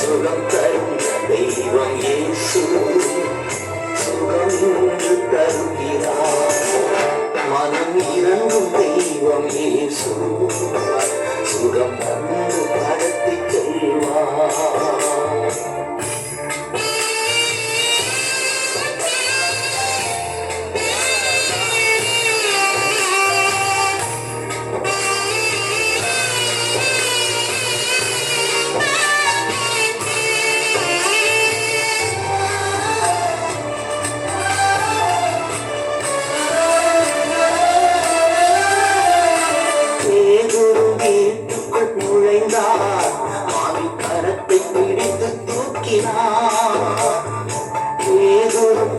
சுகம் தரும் தெய்வம் இயேசு சுகம் இன்று தருகிறார். மனம் இறங்கும் தெய்வம் இயேசு சுகம் தந்து நடத்தி செல்வார்.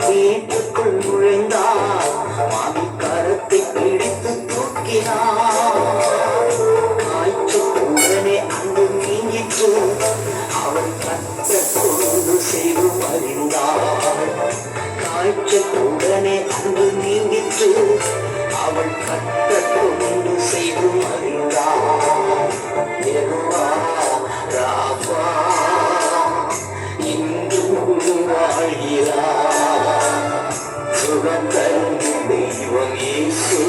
வீட்டுக்குள் நுழைந்தார் மாமி கரத்தை பிடித்து தூக்கினார். காய்ச்சலுடனே அங்கு நீங்கிற்று அவள் கத்த கொண்டு செய்து அறிந்தாள். காய்ச்சலுடனே அங்கு நீங்கிற்று அவள் கத்த கொண்டு செய்து அறிந்தாள். ராபா சுகம் தரும் தெய்வம் இயேசு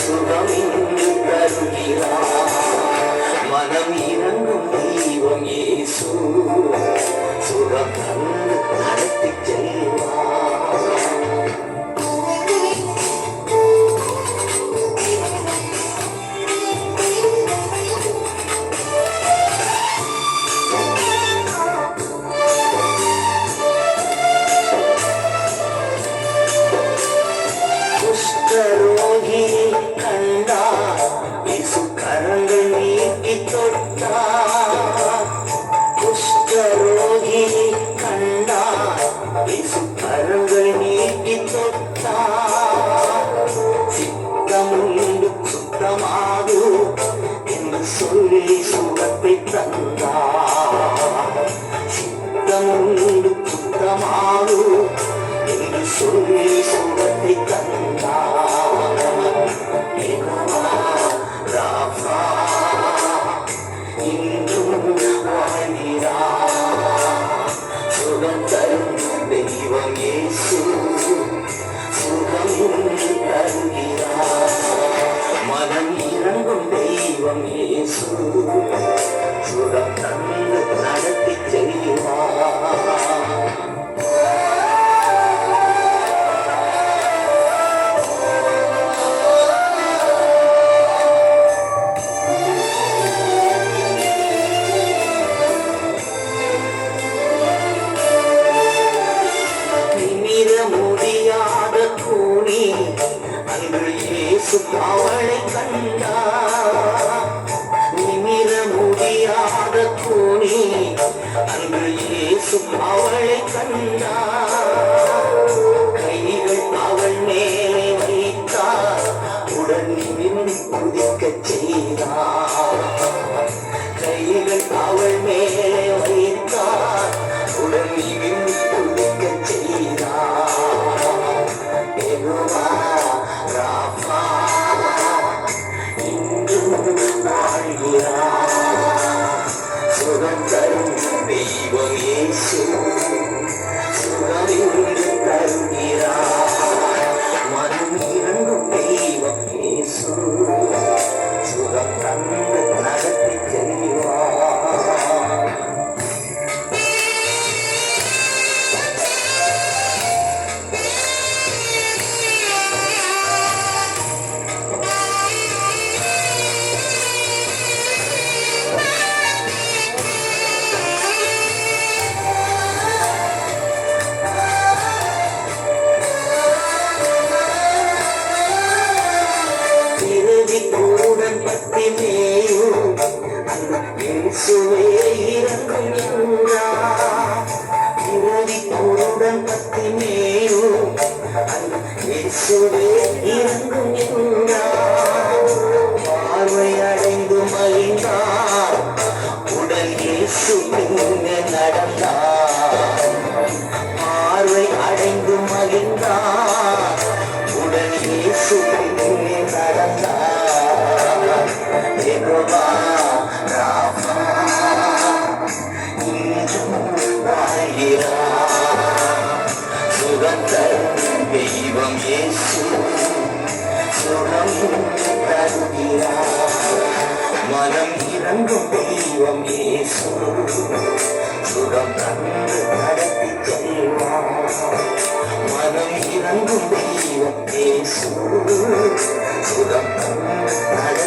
சுகம் இன்று தருகிறார். மனம் இறங்கும் தெய்வம் இயேசு சுகம் தந்து நடத்தி செல்வார். ரோகியை கண்டார் இயேசு கரங்கள் நீட்டி தொட்டார். குஷ்டரோகியை கண்டார் இயேசு கரங்கள் நீட்டி தொட்டார். சித்தமுண்டு சுத்தமாகு என்று சொல்லி சுகத்தை தந்தார். சித்தமுண்டு சுத்தமாகு என்று சொல்லி சுகத்தை தந்தார். ராபா இன்றும் வாழ்கிறார். சுகம் தரும் தெய்வம் இயேசு சுகம் இன்று தருகிறார். மனம் இறங்கும் தெய்வம் இயேசு சுகம் தந்து நடத்தி செய்வார். முடியாத கூனி அன்று இயேசு அவளை கண்டார். நிமிர முடியாத கூனி அன்று இயேசு அவளை கண்டார். கைகள் அவள் மேலே வைத்தார் உடன் நிமிர்ந்து குதிக்கச் செய்தார். கைகள் அவள் மேலே வைத்தார் உடன் நிமிர்ந்து குதிக்கச் செய்தார். ராபா இன்றும் வாழ்கிறார். சுகம் தரும் தெய்வம் இயேசு சுகம் இன்று தருகிறார். மனம் இறங்கும் தெய்வம் இயேசு சுகம் தந்து நடத்தி செல்வார். இயேசுவே இறங்கும் என்றார். இறுதி குருடன் பத்தினேயும் இயேசுவே இறங்கும் என்றார். பார்வை அடைந்து மகிழ்ந்தார் உடல் இயேசு பின்னே நடந்தார். பார்வை அடைந்து மகிழ்ந்தார் உடல் இயேசு பின்னே நடந்தார். தெய்வம் இயேசு சுகம் தருகிறார். மனம் இறங்கும் தெய்வம் இயேசு சுகம் தந்து நடத்தி செல்வார். மனம் இறங்கும் தெய்வம் இயேசு சுகம் தந்து